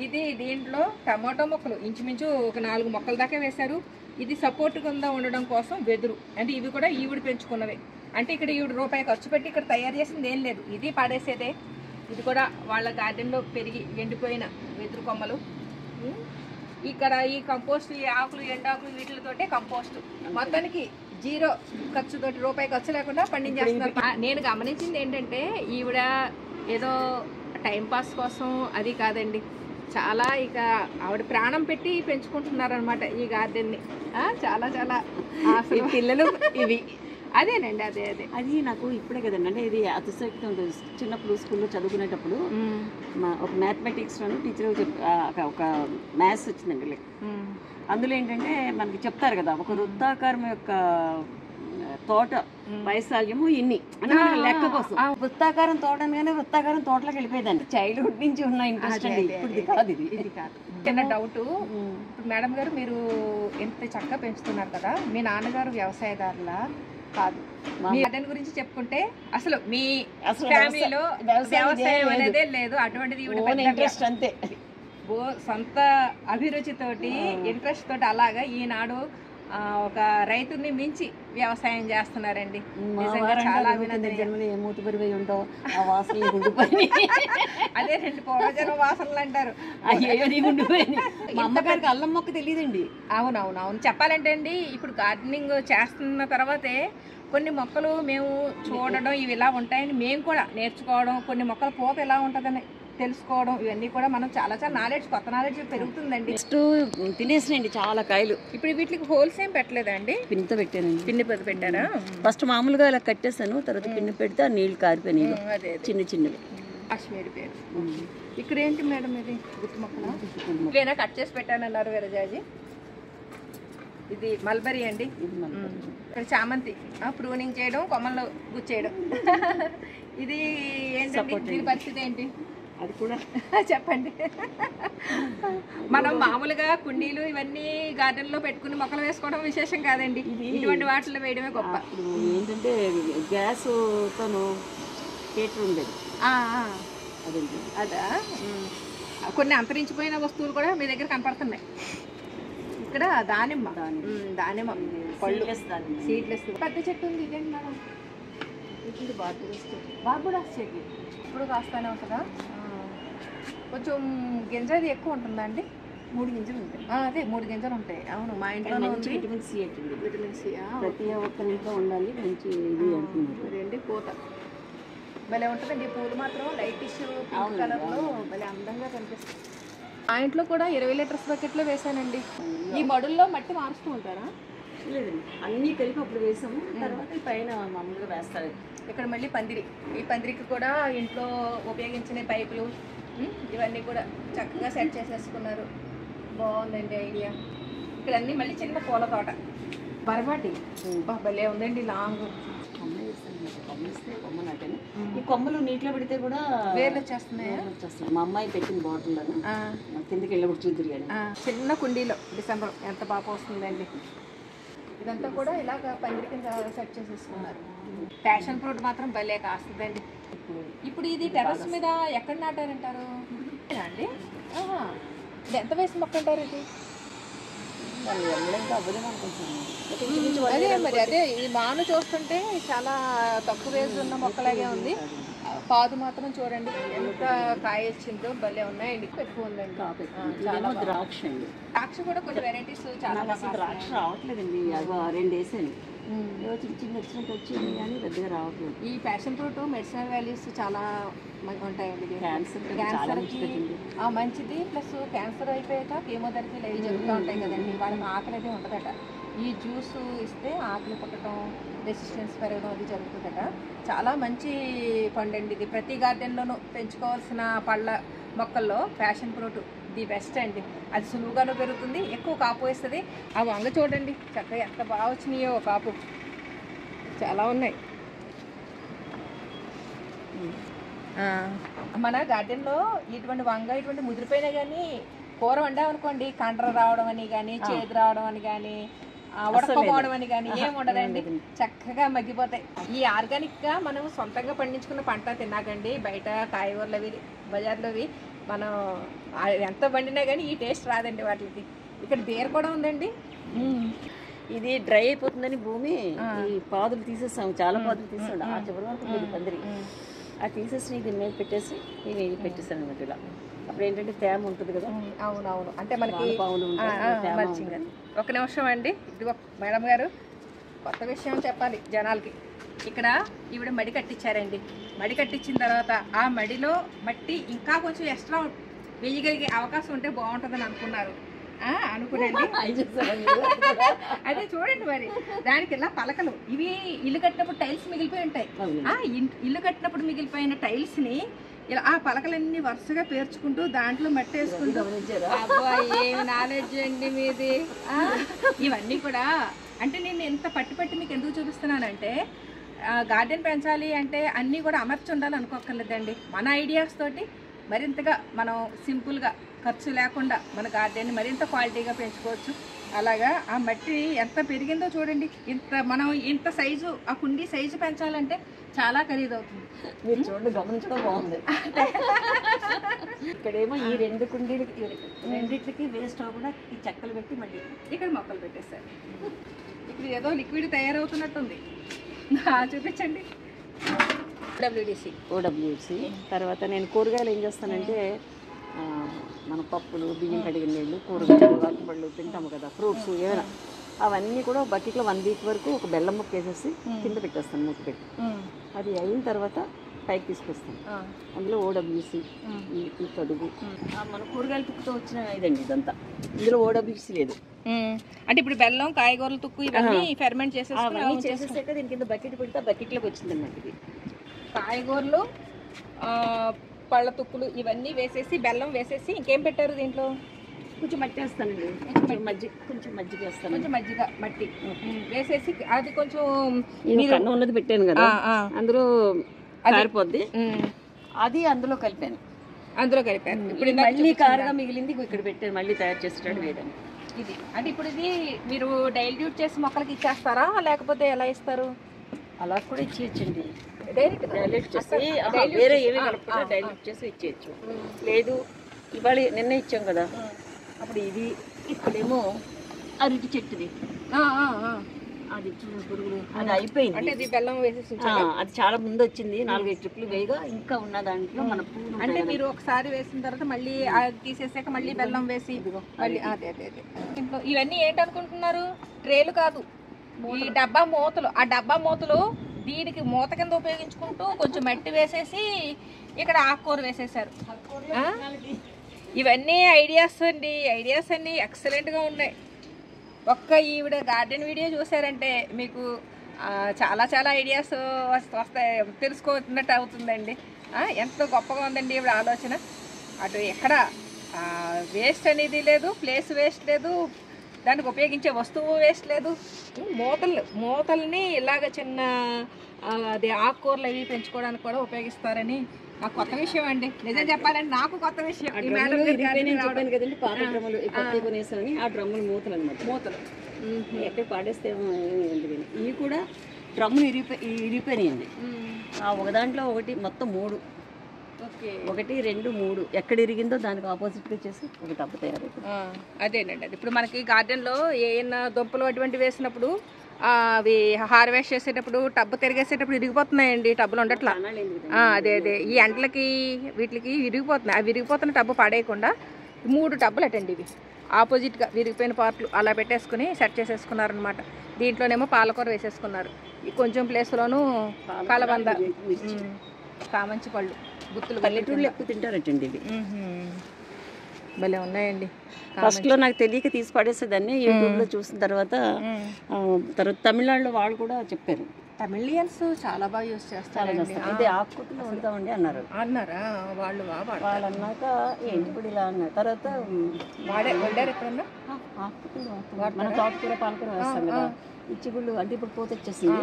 ఇది దీంట్లో టమాటో మొక్కలు ఇంచుమించు ఒక 4 మొక్కల దాకా వేశారు. ఇది సపోర్ట్ కింద ఉండడం కోసం వెదురు, అంటే ఇవి కూడా ఈవిడ పెంచుకున్నవే. అంటే ఇక్కడ ఈవిడ రూపాయి ఖర్చు పెట్టి ఇక్కడ తయారు చేసింది ఏం లేదు, ఇది పాడేసేదే. ఇది కూడా వాళ్ళ గార్డెన్లో పెరిగి ఎండిపోయిన వెదురు కొమ్మలు. ఇక్కడ ఈ కంపోస్ట్, ఈ ఆకులు ఎండాకులు వీటితోటే కంపోస్ట్. మొత్తానికి 0 ఖర్చుతోటి, రూపాయి ఖర్చు లేకుండా పండించేస్తున్నారు. నేను గమనించింది ఏంటంటే ఈవిడ ఏదో టైంపాస్ కోసం అది కాదండి, చాలా ఇక ఆవిడ ప్రాణం పెట్టి పెంచుకుంటున్నారనమాట ఈ గార్డెన్ని. చాలా చాలా అసలు పిల్లలు ఇవి అదేనండి, అది నాకు ఇప్పుడే కదండి. అంటే ఇది అతిశక్తి ఉంటుంది. చిన్నప్పుడు స్కూల్లో చదువుకునేటప్పుడు ఒక మ్యాథమెటిక్స్ టీచర్ ఒక మ్యాథ్స్ వచ్చిందండి. అందులో ఏంటంటే మనకి చెప్తారు కదా, ఒక వృత్తాకారం యొక్క తోట వైశాల్యము ఇన్ని అంటే లెక్క కోసం వృత్తాకారం తోట అనగానే వృత్తాకారం తోటలోకి వెళ్ళిపోయేదాన్ని. చైల్డ్హుడ్ నుంచి ఉన్న ఇంట్రెస్ట్ అండి. ఇప్పుడు కాదు, ఇది కాదు. చిన్న డౌట్, మేడం గారు మీరు ఎంత చక్కగా పెంచుతున్నారు కదా, మీ నాన్నగారు వ్యవసాయదారులా? కాదు. మీ గార్డెన్ గురించి చెప్పుకుంటే అసలు మీ ఫ్యామిలీలో వ్యవసాయం అనేదే లేదు. అటువంటిది ఇంట్రెస్ట్ అంతే, సొంత అభిరుచితోటి ఇంట్రెస్ట్ తోటి అలాగా ఈనాడు ఒక రైతుని మించి వ్యవసాయం చేస్తున్నారండి. చాలా అదే 2 పూర్వజన వాసనలు అంటారు. అమ్మగారికి అల్లం మొక్క తెలియదండి. అవునవునవును. చెప్పాలంటే అండి ఇప్పుడు గార్డెనింగ్ చేస్తున్న తర్వాతే కొన్ని మొక్కలు మేము చూడడం ఇవి ఇలా ఉంటాయని మేము కూడా నేర్చుకోవడం, కొన్ని మొక్కల పోత ఎలా ఉంటుందని తెలుసుకోవడం, ఇవన్నీ కూడా మనం చాలా చాలా నాలెడ్జ్, కొత్త నాలెడ్జ్ పెరుగుతుందండి. నెక్స్ట్ తినేసినండి చాలా కాయలు. ఇప్పుడు వీటికి హోల్స్ ఏం పెట్టలేదండి? పిన్నితో పెట్టానండి. పిన్ని పెట్టారా? ఫస్ట్ మామూలుగా ఇలా కట్టేసాను, తర్వాత పిన్ని పెడితే ఆ నీళ్లు కారిపోయినాయి. అదే చిన్నవి కాశ్మీర్ పేరు. ఇక్కడ ఏంటి మేడం ఇది? గుత్తి మొక్కలు ఇవేనా కట్ చేసి పెట్టానన్నారు విరజాజి? ఇది మల్బరీ అండి. ఇక్కడ చామంతి ప్రూనింగ్ చేయడం, కొమ్మల్లో గుచ్చేయడం. ఇది ఏంటండి దీని పరిస్థితి ఏంటి? అది కూడా చెప్పండి. మనం మామూలుగా కుండీలు ఇవన్నీ గార్డెన్ లో పెట్టుకుని మొక్కలు వేసుకోవడం విశేషం కాదండి, ఇటువంటి వాటిలో వేయడమే గొప్ప. ఏంటంటే గ్యాస్ తను హీటర్ ఉండేది. అదా కొన్ని అంతరించిపోయిన వస్తువులు కూడా మీ దగ్గర కనపడుతున్నాయి. ఇక్కడ దానిమ్మ పళ్ళు, సీడ్లెస్ పెద్ద చెట్టు ఉంది. ఇదేంటి మేడం? ఇది బార్బుడాస్ చెట్టు. ఇప్పుడు కాస్తానే ఉంటుందా? కొంచెం గింజది ఎక్కువ ఉంటుందా అండి? 3 గింజలు ఉంటాయి. అదే 3 గింజలు ఉంటాయి. అవును, మా ఇంట్లో విటమిన్ సి అంటుంది. విటమిన్ సి ప్రతి ఒక్కరి ఇంట్లో ఉండాలి. మంచి ఇది అంటున్నారు. అదేంటి పూత భలే ఉంటుందండి. పూలు మాత్రం లైటిష్ పింక్ కలర్లో భలే అందంగా కనిపిస్తుంది. ఆ ఇంట్లో కూడా 20 లీటర్స్ బకెట్లో వేసానండి. ఈ మడుల్లో మట్టి మారుస్తూ ఉంటారా? లేదండి, అన్నీ కలిపి అప్పుడు వేసాము. తర్వాత పైన మామూలుగా వేస్తారు. ఇక్కడ మళ్ళీ పందిరి. ఈ పందిరికి కూడా ఇంట్లో ఉపయోగించిన పైపులు ఇవన్నీ కూడా చక్కగా సెట్ చేసేసుకున్నారు. బాగుందండి ఐడియా. ఇక్కడ అన్నీ మళ్ళీ చిన్న పూల తోట. బరబాటి భలే ఉందండి. లాంగ్ కొమ్మ నాటాను. ఈ కొమ్మలు నీటిలో పెడితే కూడా వేర్లు వచ్చేస్తున్నాయి. మా అమ్మాయి పెట్టిన బాటిల్ కిందకి వెళ్ళినప్పుడు చూద్దరు కానీ చిన్న కుండీలో డిసెంబర్ ఎంత బాగా వస్తుందండి. ఇదంతా కూడా ఇలాగ పందిరి కింద సెట్ చేసేసుకున్నారు. ప్యాషన్ ఫ్రూట్ మాత్రం భలే కాస్తుందండి. ఇప్పుడు ఇది టెర్రస్ మీద ఎక్కడ నాటారంటారు అండి? ఇది ఎంత వయసు మొక్క అంటారు? ఇది దాన్ని వెళ్ళడానికి అవ్వదేమో అనుకుంటున్నాను. అదే మరి అదే ఈ మాను చూస్తుంటే చాలా తక్కువ ఏజ్ ఉన్న మొక్కలాగే ఉంది. పాదు మాత్రం చూడండి ఎంత కాయ వచ్చిందో, భలే ఉన్నాయండి. ఎక్కువ ఉందండి. చాలా ద్రాక్ష అండి. ద్రాక్ష కూడా కొన్ని వెరైటీస్ చాలా అసలు ద్రాక్ష రావట్లేదండి. అగో 2 వేసాను, చిన్న చిన్న వచ్చినట్టు వచ్చింది కానీ పెద్దగా రావట్లేదు. ఈ ప్యాషన్ ఫ్రూట్ మెడిసినల్ వాల్యూస్ చాలా ఉంటాయండి. క్యాన్సర్కి మంచిది. ప్లస్ క్యాన్సర్ అయిపోయాక కీమోథెరపీలు అవి జరుగుతూ ఉంటాయి కదండి, వాళ్ళకి ఆకలి అయితే ఉంటుందట. ఈ జ్యూస్ ఇస్తే ఆకలి పుట్టడం, రెసిస్టెన్స్ పెరగడం అది జరుగుతుందట. చాలా మంచి పండు అండి ఇది. ప్రతి గార్డెన్లోనూ పెంచుకోవాల్సిన పళ్ళ మొక్కల్లో ప్యాషన్ ఫ్రూట్ ది బెస్ట్ అండి. అది సులువుగాను పెరుగుతుంది, ఎక్కువ కాపు వేస్తుంది. ఆ వంగ చూడండి చక్కగా ఎంత బాగా వచ్చినాయో కాపు, చాలా ఉన్నాయి. మన గార్డెన్లో ఇటువంటి వంగ ఇటువంటి ముదిరిపోయినా కానీ కూర వండామనుకోండి కండ్ర రావడం అని కానీ, చేదు రావడం అని కానీ, ఉడకపోవడం అని కానీ ఏం ఉండదండి. చక్కగా మగ్గిపోతాయి. ఈ ఆర్గానిక్గా మనం సొంతంగా పండించుకున్న పంట తిన్నాకండి, బయట కాయగూరలవి బజార్లోవి మనం ఎంత వండినా కానీ ఈ టేస్ట్ రాదండి వాటికి. ఇక్కడ బీర కూడా ఉందండి. ఇది డ్రై అయిపోతుందని భూమి ఈ పాదులు తీసేస్తాము, చాలా పాదులు తీసాడు. ఆ చివరి వరకు పందిరి అది తీసేసి దీని మీద పెట్టేసి ఇవి పెట్టేస్తాను అన్నమాట. ఇలా అప్పుడు ఏంటంటే తేమ ఉంటుంది కదా. అవునవును, అంటే మనకి పావులు ఒక నిమిషం అండి. ఇది మేడం గారు కొత్త విషయం చెప్పాలి జనాలకి. ఇక్కడ ఈవిడ మడి కట్టించారండి. మడి కట్టించిన తర్వాత ఆ మడిలో మట్టి ఇంకా కొంచెం ఎక్స్ట్రా వేయగలిగే అవకాశం ఉంటే బాగుంటుందని అనుకున్నారు. అనుకునండి. అదే చూడండి మరి దానికి ఇలా పలకలు ఇవి ఇల్లు కట్టినప్పుడు టైల్స్ మిగిలిపోయి ఉంటాయి. ఇల్లు కట్టినప్పుడు మిగిలిపోయిన టైల్స్ ని ఇలా ఆ పలకలన్నీ వరుసగా పేర్చుకుంటూ దాంట్లో మట్టి వేసుకుంటూ, అబ్బాయి ఏమి నాలెడ్జ్ అండి మీది. ఇవన్నీ కూడా అంటే నేను ఎంత పట్టి మీకు ఎందుకు చూపిస్తున్నానంటే, గార్డెన్ పెంచాలి అంటే అన్నీ కూడా అమర్చి ఉండాలి అనుకోకర్లేదండి. మన ఐడియాస్ తోటి మరింతగా మనం సింపుల్గా ఖర్చు లేకుండా మన గార్డెన్ని మరింత క్వాలిటీగా పెంచుకోవచ్చు. అలాగా ఆ మట్టి ఎంత పెరిగిందో చూడండి. మనం ఇంత సైజు ఆ కుండీ సైజు పెంచాలంటే చాలా ఖరీదు అవుతుంది. మీరు చూడండి, గమనించడం బాగుంది. ఇక్కడేమో ఈ 2 కుండీలకి రెండింటికి వేస్ట్ అవ్వకుండా ఈ చెక్కలు పెట్టి మళ్ళీ ఇక్కడ మొక్కలు పెట్టేస్తారు. ఇక్కడ ఏదో లిక్విడ్ తయారవుతున్నట్టుంది. చూపించండి. ఓడబ్ల్యూసి తర్వాత నేను కూరగాయలు ఏం చేస్తానంటే, మన పప్పులు, బియ్యం కడిగిన నీళ్ళు, కూరగాయలు, అరటిపళ్ళు తింటాము కదా, ఫ్రూట్స్ ఏమైనా అవన్నీ కూడా బకెట్లో 1 వీక్ వరకు ఒక బెల్లం ముక్క వేసేసి కింద పెట్టేస్తాను, మూత పెట్టి. అది అయిన తర్వాత పైకి తీసుకొస్తాను. అందులో ఓడబ్ల్యూసి ఈ తడుగు మన కూరగాయల తుక్కుతో వచ్చిన ఇదండి ఇదంతా. ఇందులో ఓడబ్ల్యూసి లేదు. అంటే ఇప్పుడు బెల్లం, కాయగూరల తుక్కు ఇవన్నీ ఫెర్మెంట్ చేసేసాక దీని కింద బకెట్ పెడితే బకెట్లోకి వచ్చింది అన్నమాట. ఇది కాయగూరలు, పళ్ళ తుక్కులు ఇవన్నీ వేసేసి బెల్లం వేసేసి ఇంకేం పెట్టారు దీంట్లో? కొంచెం మట్టి వేస్తానండి, కొంచెం మజ్జిగ వేస్తాను, కొంచెం మజ్జిగ మట్టి వేసేసి అది కొంచెం కన్ను ఉన్నది పెట్టాను కదా, అందులో కారిపోద్ది, అది అందులో కలిపాను. ఇప్పుడు మళ్ళీ కారుగా మిగిలింది ఇక్కడ పెట్టాను, మళ్ళీ తయారు చేసేటట్టు వేయడానికి. ఇది అంటే ఇప్పుడు ఇది మీరు డైల్యూట్ చేసి మొక్కలకి ఇచ్చేస్తారా లేకపోతే ఎలా ఇస్తారు? అలా కూడా ఇచ్చేయచ్చండి. డైల్యూట్ చేసి వేరే ఏమీ కలుపుకుంటే డైల్యూట్ చేసి ఇచ్చేయచ్చు. లేదు ఇవాళ నిన్న ఇచ్చాం కదా, అప్పుడు ఇది ఇక్కడేమో అరటి చెట్టుది అది పురుగులు అది అయిపోయింది. అంటే ఇది బెల్లం వేసేసి అది చాలా ముందు వచ్చింది, 4-5 ట్రిప్లు వేయగా ఇంకా ఉన్న దాంట్లో మన పూలు. అంటే మీరు ఒకసారి వేసిన తర్వాత మళ్ళీ అది తీసేసాక మళ్ళీ బెల్లం వేసి మళ్ళీ అదే ఇంట్లో ఇవన్నీ ఏంటనుకుంటున్నారు? ట్రేలు కాదు, ఈ డబ్బా మూతలు. ఆ డబ్బా మూతలు దీనికి మూత కింద ఉపయోగించుకుంటూ కొంచెం మట్టి వేసేసి ఇక్కడ ఆకుకూర వేసేసారు. ఇవన్నీ ఐడియాస్ అండి. ఐడియాస్ అన్నీ ఎక్సలెంట్గా ఉన్నాయి. ఒక్క ఈవిడ గార్డెన్ వీడియో చూసారంటే మీకు చాలా చాలా ఐడియాస్ వస్తాయి, తెలుసుకోవచ్చినట్టు అవుతుందండి. ఎంత గొప్పగా ఉందండి ఈవిడ ఆలోచన. అటు ఎక్కడ వేస్ట్ అనేది లేదు, ప్లేస్ వేస్ట్ లేదు, దానికి ఉపయోగించే వస్తువు వేస్ట్ లేదు. మూతల్ని ఇలాగ చిన్న అది ఆకుకూరలు అవి పెంచుకోవడానికి కూడా ఉపయోగిస్తారని నాకు కొత్త విషయం అండి. నిజం చెప్పాలంటే నాకు కొత్త విషయం. కదండి పాత డ్రమ్ములు కొనేసామని, ఆ డ్రమ్ములు మూతలు అనమాట. మూతలు ఎక్కడ పాడేస్తే ఇవి కూడా డ్రమ్ములు ఇరిగిపోయినాయండి. ఆ ఒక దాంట్లో ఒకటి మొత్తం 3 ఓకే. 1, 2, 3 ఎక్కడ ఇరిగిందో దానికి ఆపోజిట్గా చేసి ఒక టబ్బు తయారైంది. అదేనండి. అది ఇప్పుడు మనకి గార్డెన్లో ఏమైనా దుంపలు అటువంటి వేసినప్పుడు అవి హార్వెస్ట్ చేసేటప్పుడు టబ్బు తిరిగేసేటప్పుడు ఇరిగిపోతున్నాయండి, టబ్బులు ఉండట్లా. అదే ఈ ఎండలకి వీటికి విరిగిపోతున్నాయి. అవి విరిగిపోతున్న టబ్బు పడేయకుండా 3 టబ్బులు అటండి ఇవి ఆపోజిట్గా విరిగిపోయిన పార్ట్లు అలా పెట్టేసుకుని సెట్ చేసేసుకున్నారనమాట. దీంట్లోనేమో పాలకూర వేసేసుకున్నారు. ఈ కొంచెం ప్లేస్లోనూ కలబంద, కామంచి పళ్ళు, గుత్తులు. పల్లెటూళ్ళు ఎక్కువ తింటారటండి ఇవి. భలే ఉన్నాయండి. ఫస్ట్లో నాకు తెలియక తీసి పడేసేదాన్ని. యూట్యూబ్లో చూసిన తర్వాత తమిళనాడులో వాళ్ళు కూడా చెప్పారు, తమిళియన్స్ చాలా బాగా యూజ్ చేస్తారు. ఇది ఆకుకూరలో వండుతామండి అన్నారా వాళ్ళు? వాళ్ళు అన్నాక ఏంటి ఇప్పుడు ఇలా అన్నారు. తర్వాత వండారు ఎప్పుడన్నా? మన తోటకూర పాలకూర వేస్తాం కదా, ఈ చిగుళ్ళు అంటే ఇప్పుడు పూత వచ్చేసింది,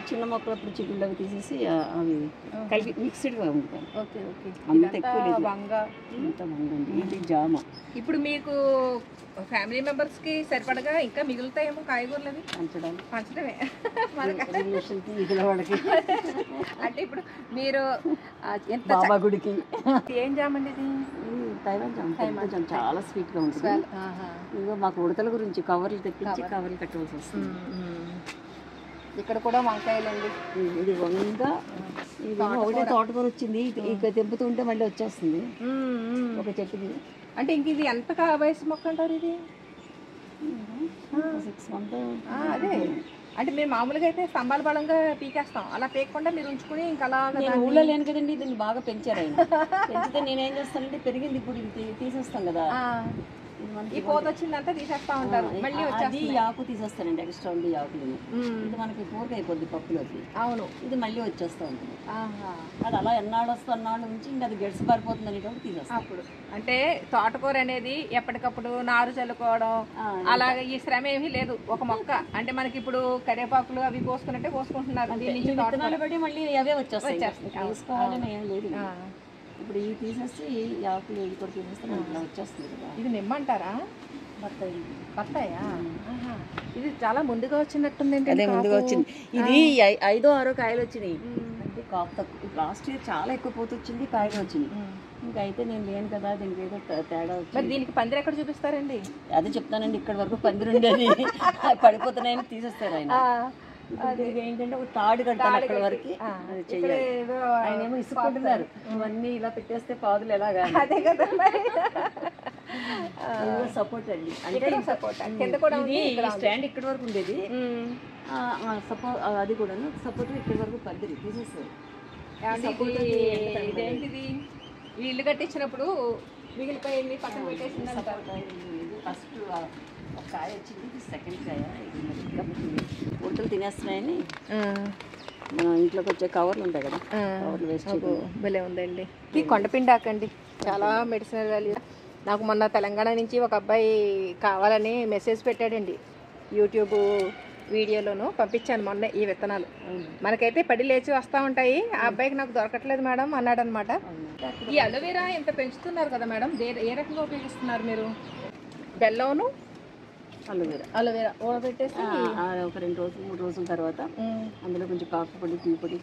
చిన్న మొక్కలు అప్పుడు చిగుళ్ళు అవి తీసేసి అవి కలిపి మిక్స్డ్గా ఉంటాం. అంత ఎక్కువ లేదు, అంత బాగుంది. ఇది జామ. ఇప్పుడు మీకు ఫ్యామిలీ మెంబర్స్కి సరిపడగా ఇంకా మిగులుతాయేమో కాయగూరలు అవి పంచడమే వాళ్ళకి. అంటే ఇప్పుడు మీరు బాబా గుడికి ఏం జామండి ఇది? తైవాన్ జామ చాలా స్వీట్గా ఉంటుంది. ఇదిగో మాకు ఉడతల గురించి కవర్లు తెప్పించి కవర్లు కట్టవలసి వస్తుంది. ఇక్కడ కూడా వంకాయలండి. ఇది వంగ, ఇది ఒకటే తోటకూర వచ్చింది, ఇక తెంపుతుంటే మళ్ళీ వచ్చేస్తుంది ఒక చెట్టుకి. అంటే ఇంక ఇది ఎంత వయసు మొక్క అంటారు ఇది? 6 months. అదే అంటే మేము మామూలుగా అయితే స్తంభాల బలంగా పీకేస్తాం, అలా పీకకుండా మీరు ఉంచుకుని ఇంకా అలా. నేను ఊళ్ళో లేను కదండి, దీన్ని బాగా పెంచారు ఆయన. పెంచితే నేనేం చేస్తానంటే పెరిగింది ఇప్పుడు ఇది తీసేస్తాం కదా, ఈ పోత వచ్చిందంతా తీసేస్తా ఉంటారు, మళ్ళీ వచ్చి ఆకు తీసేస్తానండి, ఎక్స్ట్రా ఉంది ఆకులు. ఇది మనకి పూర్తి అయిపోద్ది పప్పులోకి. అవును, ఇది మళ్ళీ వచ్చేస్తూ ఉంటుంది. అది అలా ఎన్నాళ్ళు వస్తే అన్నాళ్ళు ఉంచి ఇంకా అది గెడిసి పారిపోతుంది అనేటప్పుడు తీసేస్తాం. అప్పుడు అంటే తోటకూర అనేది ఎప్పటికప్పుడు నారు చల్లుకోవడం అలాగే ఈ శ్రమ ఏమీ లేదు. ఒక మొక్క అంటే మనకి ఇప్పుడు కరివేపాకులు అవి కోసుకున్నట్టే కోసుకుంటున్నారు. విత్తనాలు పడి మళ్ళీ అవే వచ్చేస్తాయి, తీసుకోవాలని ఏం లేదు. ఇప్పుడు ఇవి తీసేసి ఈ ఆకులు ఇవి కూడా తీసేస్తే ఇట్లా వచ్చేస్తుంది కదా. ఇది నిమ్మంటారా? బత్తాయా? ఇది చాలా ముందుగా వచ్చినట్టుంది. అదే ముందుగా వచ్చింది. ఇది 5, 6 కాయలు వచ్చినాయి. అంటే కాపు తక్కువ. లాస్ట్ ఇయర్ చాలా ఎక్కువ పోతు వచ్చింది, కాయలు వచ్చినాయి. ఇంకా అయితే నేను లేను కదా, దీనికి ఏదో తేడా వచ్చింది. దీనికి పందిరి ఎక్కడ చూపిస్తారండి? అదే చెప్తానండి, ఇక్కడ వరకు పందిరి ఉండేది పడిపోతున్నాయని తీసేస్తారు ఆయన. ఏంటంటే ఒక తాడు కట్టాలి అక్కడ వరకు, అది చెయ్యాలి. ఆయన ఏమో ఇసుకుంటున్నారు, ఇవన్నీ ఇలా పెట్టేస్తే పాదులు ఎలాగా. అదే కదా సపోర్ట్ అండి, అంటే స్టాండ్ ఇక్కడ వరకు ఉండేది సపోర్ట్, అది కూడా సపోర్ట్ ఇక్కడ వరకు పందిరి తీసేస్తారు. ఇదేంటిది? ఈ ఇల్లు కట్టించినప్పుడు మిగిలిపోయింది పక్కన పెట్టేసింది. ఫస్ట్ ఒక కాయ వచ్చింది, సెకండ్ కాయ ఉడతలు తినేస్తున్నాయని మన ఇంట్లోకి వచ్చే కవర్లు ఉంటాయి కదా, కవర్లు వేస్ట్. భలే ఉందండి. ఇది కొండపిండి ఆకండి, చాలా మెడిసినల్ వాల్యూ. నాకు మొన్న తెలంగాణ నుంచి ఒక అబ్బాయి కావాలని మెసేజ్ పెట్టాడండి, యూట్యూబ్ వీడియోలోను పంపించాను మొన్న ఈ విత్తనాలు. మనకైతే పడి లేచి వస్తూ ఉంటాయి, ఆ అబ్బాయికి నాకు దొరకట్లేదు మేడం అన్నాడు అనమాట. ఈ అలోవెరా ఎంత పెంచుతున్నారు కదా మేడం, ఏ రకంగా ఉపయోగిస్తున్నారు మీరు? బెల్లంను అలోవెరా ఊడబెట్టేసి ఒక 2 రోజులు 3 రోజుల తర్వాత అందులో కొంచెం కాఫీ పొడి, టీ పొడి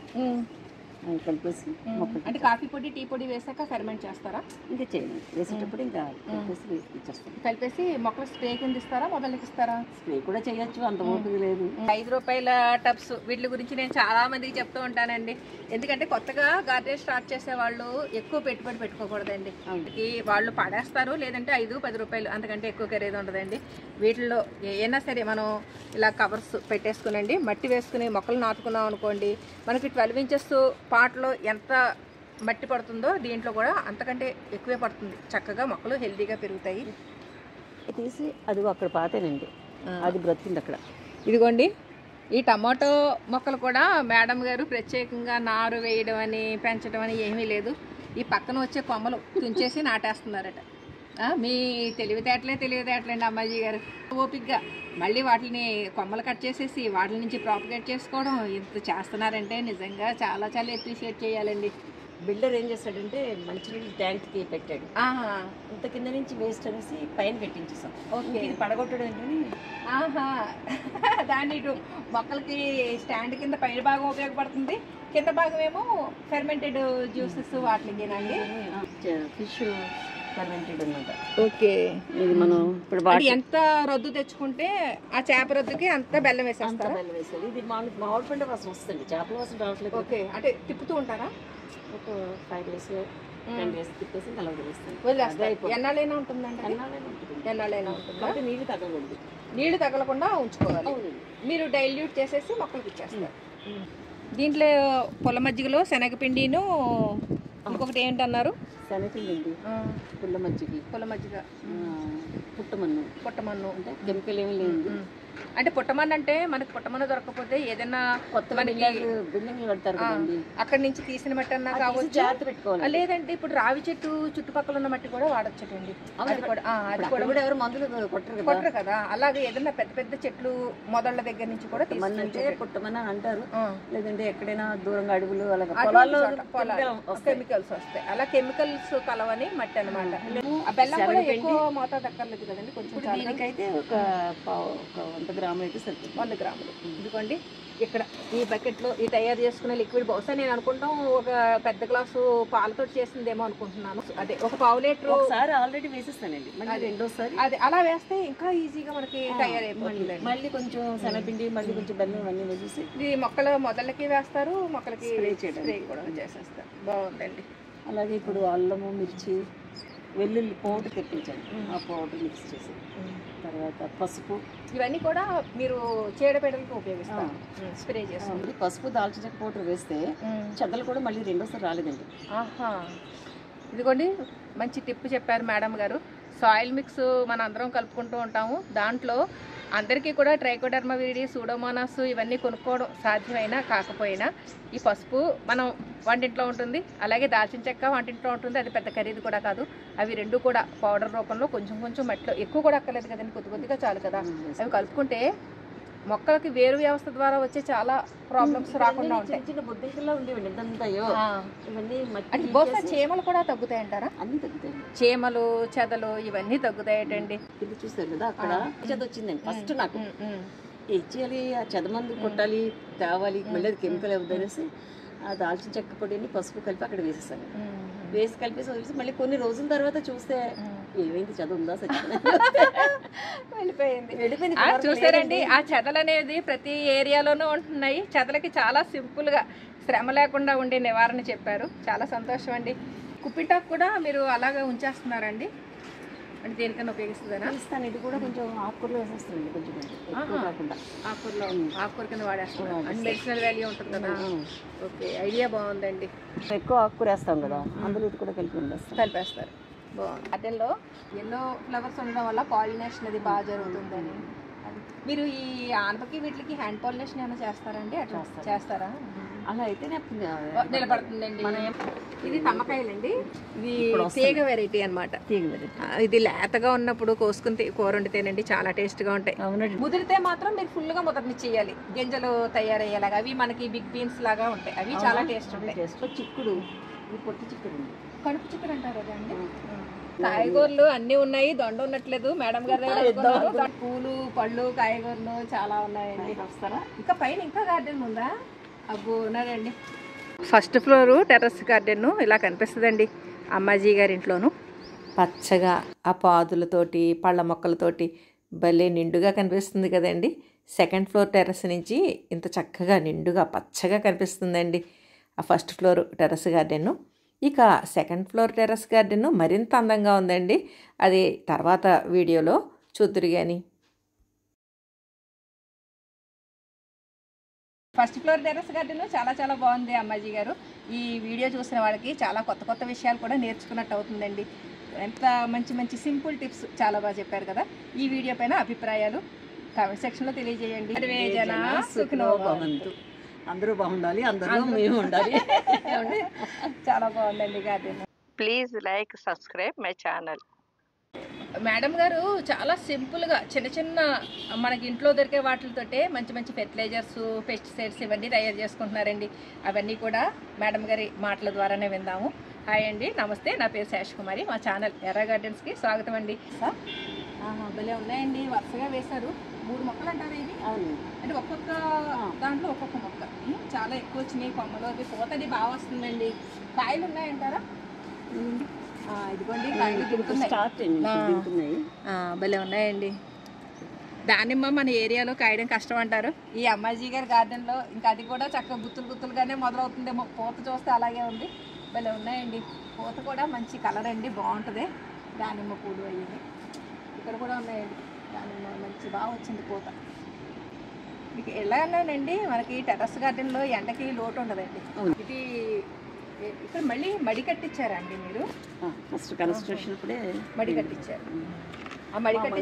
కలిపేసి మొక్కలు. అంటే కాఫీ పొడి, టీ పొడి వేసాక ఫెర్మెంట్ చేస్తారా? ఇంకా చేయండి, వేసేటప్పుడు ఇంకా ఇచ్చేస్తాం. కలిపేసి మొక్కలు స్ప్రే కింద ఇస్తారా, మొదలకి ఇస్తారా? స్ప్రే కూడా చేయొచ్చు, అంత ఓపిక లేదు. 5 రూపాయల టబ్స్ వీటి గురించి నేను చాలా మందికి చెప్తూ ఉంటానండి. ఎందుకంటే కొత్తగా గార్డెన్ స్టార్ట్ చేసే వాళ్ళు ఎక్కువ పెట్టుబడి పెట్టుకోకూడదండి. వాళ్ళు పడేస్తారు, లేదంటే 5-10 రూపాయలు, అంతకంటే ఎక్కువ ఖరీదు ఉండదండి. వీటిల్లో ఏమైనా సరే మనం ఇలా కవర్స్ పెట్టేసుకునండి, మట్టి వేసుకుని మొక్కలు నాటుకున్నాం అనుకోండి, మనకి 12 ఇంచెస్ పాట్లో ఎంత మట్టి పడుతుందో దీంట్లో కూడా అంతకంటే ఎక్కువే పడుతుంది. చక్కగా మొక్కలు హెల్తీగా పెరుగుతాయి. తీసి అది అక్కడ పాతేనండి, అది బ్రతికింది అక్కడ. ఇదిగోండి, ఈ టమాటో మొక్కలు కూడా మేడం గారు ప్రత్యేకంగా నారు వేయడం అని పెంచడం అని ఏమీ లేదు. ఈ పక్కన వచ్చే కొమ్మలు తుంచేసి నాటేస్తున్నారట. మీ తెలివితేటలేండి అమ్మాజీ గారు. ఓపిక్గా మళ్ళీ వాటిని కొమ్మలు కట్ చేసేసి వాటి నుంచి ప్రాపగేట్ చేసుకోవడం ఇంత చేస్తున్నారంటే నిజంగా చాలా చాలా అప్రిషియేట్ చేయాలండి. బిల్డర్ ఏం చేస్తాడంటే మంచినీళ్ళు ట్యాంక్కి పెట్టాడు. ఆహా ఇంత కింద నుంచి వేస్ట్ అనేసి పైన పెట్టించేసాం. ఓకే. ఇది పడగొట్టడం ఏంటని ఆహా దాన్ని ఇటు మొక్కలకి స్టాండ్ కింద పైన భాగం ఉపయోగపడుతుంది, కింద భాగం ఏమో ఫెర్మెంటెడ్ జ్యూసెస్ వాటికేనండి. ఫిష్ ఫెర్మెంటెడ్ అన్నమాట. ఓకే. ఇది మనం ఇప్పుడు ఎంత రొద్దు తెచ్చుకుంటే ఆ చేప రొద్దుకి అంత బెల్లం వేసేస్తారు. బెల్లం వేసేది. ఇది మామిడి పండు వాసన వస్తుంది, చేపల వాసన రావట్లేదు. ఓకే. అంటే తిప్పుతూ ఉంటారా? ఒక 5 days 10 days తిప్పేసి అలా వదిలేస్తాను. వదిలేస్తారు. ఎన్నాళ్ళైనా ఉంటుందండి? ఎన్నాళ్ళైనా ఉంటుంది. కాబట్టి నీళ్ళు తగ్గకూడదు, నీళ్లు తగలకుండా ఉంచుకోవాలి. మీరు డైల్యూట్ చేసేసి మొక్కలకి ఇచ్చేస్తారు. దీంట్లో పొల మజ్జిగలో శనగపిండిను ఇంకొకటి ఏంటన్నారు? శనగపిండి, పుల్ల మజ్జిగ, పుట్టమన్ను అంటే కెమికల్ ఏమి లేదు. అంటే పుట్టమన్ను అంటే మనకి పుట్టమన్ను దొరకకపోతే ఏదైనా కొత్త బిల్డింగ్ కడతారు కదండి, అక్కడి నుంచి తీసిన మట్టి అన్నా కావచ్చు, జాగ్రత్త పెట్టుకోవాలి. లేదంటే ఇప్పుడు రావి చెట్టు చుట్టుపక్కల ఉన్న మట్టి కూడా వాడొచ్చండి. అది కూడా ఎవరు మందులు కొట్టరు కదా. అలాగే ఏదైనా పెద్ద పెద్ద చెట్లు మొదళ్ళ దగ్గర నుంచి కూడా అంటే పుట్టమని అంటారు. లేదంటే ఎక్కడైనా దూరంగా అడవులు కెమికల్స్ వస్తాయి. అలా కెమికల్స్ కలవని మట్టి అనమాట. ఆ బెల్లం కూడా ఎక్కువ మోతాదు దక్కర్లేదు కదండి, కొంచెం. దీనికైతే ఒక 100 గ్రాములు అయితే సరిపోతుంది. 100 గ్రాములు. ఇదిగోండి ఇక్కడ ఈ బకెట్లో ఈ తయారు చేసుకునే లిక్విడ్ బహుశా నేను అనుకుంటాం ఒక పెద్ద గ్లాసు పాలతో చేసిందేమో అనుకుంటున్నాను. అదే ఒక 1/2 లీటర్ ఒకసారి ఆల్రెడీ వేసేస్తానండి, మళ్ళీ రెండోసారి అదే అలా వేస్తే ఇంకా ఈజీగా మనకి తయారైపోతుంది. మళ్ళీ కొంచెం శనగపిండి, మళ్ళీ కొంచెం బెల్లం అన్నీ వేసేసి ఇది మొక్కల మొదళ్ళకి వేస్తారు, మొక్కలకి స్ప్రే కూడా చేసేస్తారు. బాగుందండి. అలాగే ఇప్పుడు అల్లము, మిర్చి, వెల్లుల్లి పౌడర్ తెప్పించాను. ఆ పౌడర్ మిక్స్ చేసి తర్వాత పసుపు, ఇవన్నీ కూడా మీరు చీడపీడలకు ఉపయోగిస్తారు, స్ప్రే చేస్తారు. పసుపు, దాల్చిన చెక్క పౌడర్ వేస్తే చెదలు కూడా మళ్ళీ రెండోసారి రాలేదండి. ఆహా, ఇదిగోండి మంచి టిప్ చెప్పారు మేడం గారు. సాయిల్ మిక్స్ మన అందరం కలుపుకుంటూ ఉంటాము. దాంట్లో అందరికీ కూడా ట్రైకోడర్మా విరిడి, సూడోమోనాస్ ఇవన్నీ కొనుక్కోవడం సాధ్యమైనా కాకపోయినా ఈ పసుపు మనం వంటింట్లో ఉంటుంది, అలాగే దాల్చిన చెక్క వంటింట్లో ఉంటుంది. అది పెద్ద ఖరీదు కూడా కాదు. అవి రెండు కూడా పౌడర్ రూపంలో కొంచెం కొంచెం మట్టిలో, ఎక్కువ కూడా అక్కర్లేదు కదండి, కొద్ది కొద్దిగా చాలు కదా. అవి కలుపుకుంటే మొక్కలకి వేరు వ్యవస్థ ద్వారా వచ్చే చాలా ప్రాబ్లమ్స్ రాకుండా ఉంటాయి. చిన్న బుద్ధిలో ఉండేవండి ఇదంతాయో ఇవన్నీ అంటే బహుశా చీమలు కూడా తగ్గుతాయి అంటారా? అన్ని తగ్గుతాయి, చీమలు, చెదలు ఇవన్నీ తగ్గుతాయటండి. ఇది చూసారు కదా, అక్కడ చెద వచ్చిందండి ఫస్ట్ నాకు. ఇచ్చేయాలి, ఆ చెదమందు కొట్టాలి, తేవాలి, మళ్ళీ అది కెమికల్ అవుతుందనేసి ఆ దాల్చిన చెక్క పొడిని పసుపు కలిపి అక్కడ వేసేసాను. వేసి కలిపేసి వదిలేసి మళ్ళీ కొన్ని రోజుల తర్వాత చూస్తే ఏమైంది, చెద ఉందా, వెళ్ళిపోయింది. చూసారండి, ఆ చెదలు అనేది ప్రతి ఏరియాలోనూ ఉంటున్నాయి. చెదలకి చాలా సింపుల్ గా శ్రమ లేకుండా ఉండే నివారణ చెప్పారు. చాలా సంతోషం అండి. కుప్పిటాకు కూడా మీరు అలాగే ఉంచేస్తున్నారండి? అంటే దేనికన్నా ఉపయోగిస్తుందా? ఇస్తాను. ఇది కూడా కొంచెం ఆకుకూరలో వేసేస్తుంది, కొంచెం కాకుండా ఆకుకూర కింద వాడేస్తున్నాం. అంటే మెడిసినల్ వాల్యూ ఉంటుంది కదా. ఓకే, ఐడియా బాగుందండి. ఎక్కువ ఆకుకూర వేస్తాం కదా, అందులో ఇది కూడా కలిపేస్తారు. బాగుంది. గార్డెన్లో ఎల్లో ఫ్లవర్స్ ఉండడం వల్ల పాలినేషన్ అది బాగా జరుగుతుందని. మీరు ఈ ఆనపకి వీటికి హ్యాండ్ పాలినేషన్ ఏమైనా చేస్తారండి? అట్లా చేస్తారా? అలా అయితే నిలబడుతుందండి. ఇది తమ్మకాయలండి. ఇది తీగ వెరైటీ అనమాట. ఇది లేతగా ఉన్నప్పుడు కోసుకుని కూర వండితేనండి చాలా టేస్ట్గా ఉంటాయి. ముదిరితే మాత్రం మీరు ఫుల్గా ముదరనిచ్చేయాలి, గింజలు తయారయ్యేలాగా. అవి మనకి బిగ్ బీన్స్ లాగా ఉంటాయి, అవి చాలా టేస్ట్ ఉంటాయి. చిక్కుడు, పొట్టి చిక్కుడు, కడుపు చిక్కుడు అంటారు కదండి. కాయగూరలు అన్ని ఉన్నాయి, దొండ ఉన్నట్లేదు మేడం గారి దగ్గర. పూలు, పళ్ళు, కాయగూరలు చాలా ఉన్నాయండి. వస్తారా? ఇంకా పైన ఇంకా గార్డెన్ ఉందా? అబ్బో, ఉన్నాడండి. ఫస్ట్ ఫ్లోర్ టెర్రస్ గార్డెన్ ఇలా కనిపిస్తుందండి అమ్మాజీ గారి ఇంట్లోనూ. పచ్చగా ఆ పాదులతోటి, పళ్ళ మొక్కలతోటి భలే నిండుగా కనిపిస్తుంది కదండి. సెకండ్ ఫ్లోర్ టెర్రస్ నుంచి ఇంత చక్కగా నిండుగా పచ్చగా కనిపిస్తుందండి ఆ ఫస్ట్ ఫ్లోర్ టెర్రస్ గార్డెన్. ఇక సెకండ్ ఫ్లోర్ టెర్రస్ గార్డెన్ మరింత అందంగా ఉందండి. అది తర్వాత వీడియోలో చూద్దురు కానీ. ఫస్ట్ ఫ్లోర్ టెర్రస్ గార్డెన్ చాలా చాలా బాగుంది అమ్మాజీ గారు. ఈ వీడియో చూసిన వాళ్ళకి చాలా కొత్త కొత్త విషయాలు కూడా నేర్చుకున్నట్టు అవుతుందండి. ఎంత మంచి మంచి సింపుల్ టిప్స్ చాలా బాగా చెప్పారు కదా. ఈ వీడియో పైన అభిప్రాయాలు కామెంట్ సెక్షన్లో తెలియజేయండి. అందరూ బాగుండాలి, అందరూ మేము ఉండాలి. చాలా బాగుందండి garden. Please like, subscribe my channel. Madam గారు చాలా సింపుల్గా చిన్న చిన్న మనకి ఇంట్లో దొరికే వాటితోటే మంచి మంచి ఫెర్టిలైజర్స్, పెస్టిసైడ్స్ ఇవన్నీ తయారు చేసుకుంటున్నారండి. అవన్నీ కూడా మేడం గారి మాటల ద్వారానే విందాము. హాయ్ అండి, నమస్తే. నా పేరు శేష్ కుమారి. మా ఛానల్ ఎర్ర గార్డెన్స్కి స్వాగతం అండి. భలే ఉన్నాయండి, వరుసగా వేశారు. 3 మొక్కలు అంటారు ఇవి? అవును. అంటే ఒక్కొక్క దాంట్లో ఒక్కొక్క మొక్క చాలా ఎక్కువ వచ్చినాయి. కొమ్మలు అవి పూతది బాగా వస్తుందండి. కాయలు ఉన్నాయంటారా? ఇదిగోండి కాయలు దిగుతున్నాయి. భలే ఉన్నాయండి. దానిమ్మ మన ఏరియాలో కాయడం కష్టం అంటారు. ఈ అమ్మాజీ గారి గార్డెన్లో ఇంకా అది కూడా చక్కగా గుత్తులుగానే మొదలవుతుందేమో. పూత చూస్తే అలాగే ఉంది. భలే ఉన్నాయండి. పూత కూడా మంచి కలర్ అండి, బాగుంటుంది. దానిమ్మ పూలు అయ్యింది. ఇక్కడ కూడా ఉన్నాయండి దానిమ్మ, మంచి బాగా వచ్చింది పూత. మీకు ఎలా అన్నానండి, మనకి టెర్రస్ గార్డెన్లో ఎండకి లోటు ఉండదండి. ఇది ఇక్కడ మళ్ళీ మడి కట్టించారా అండి మీరు? ఫస్ట్ కన్స్ట్రక్షన్ అప్పుడే మడి కట్టించారు. ఆ మడి కట్టి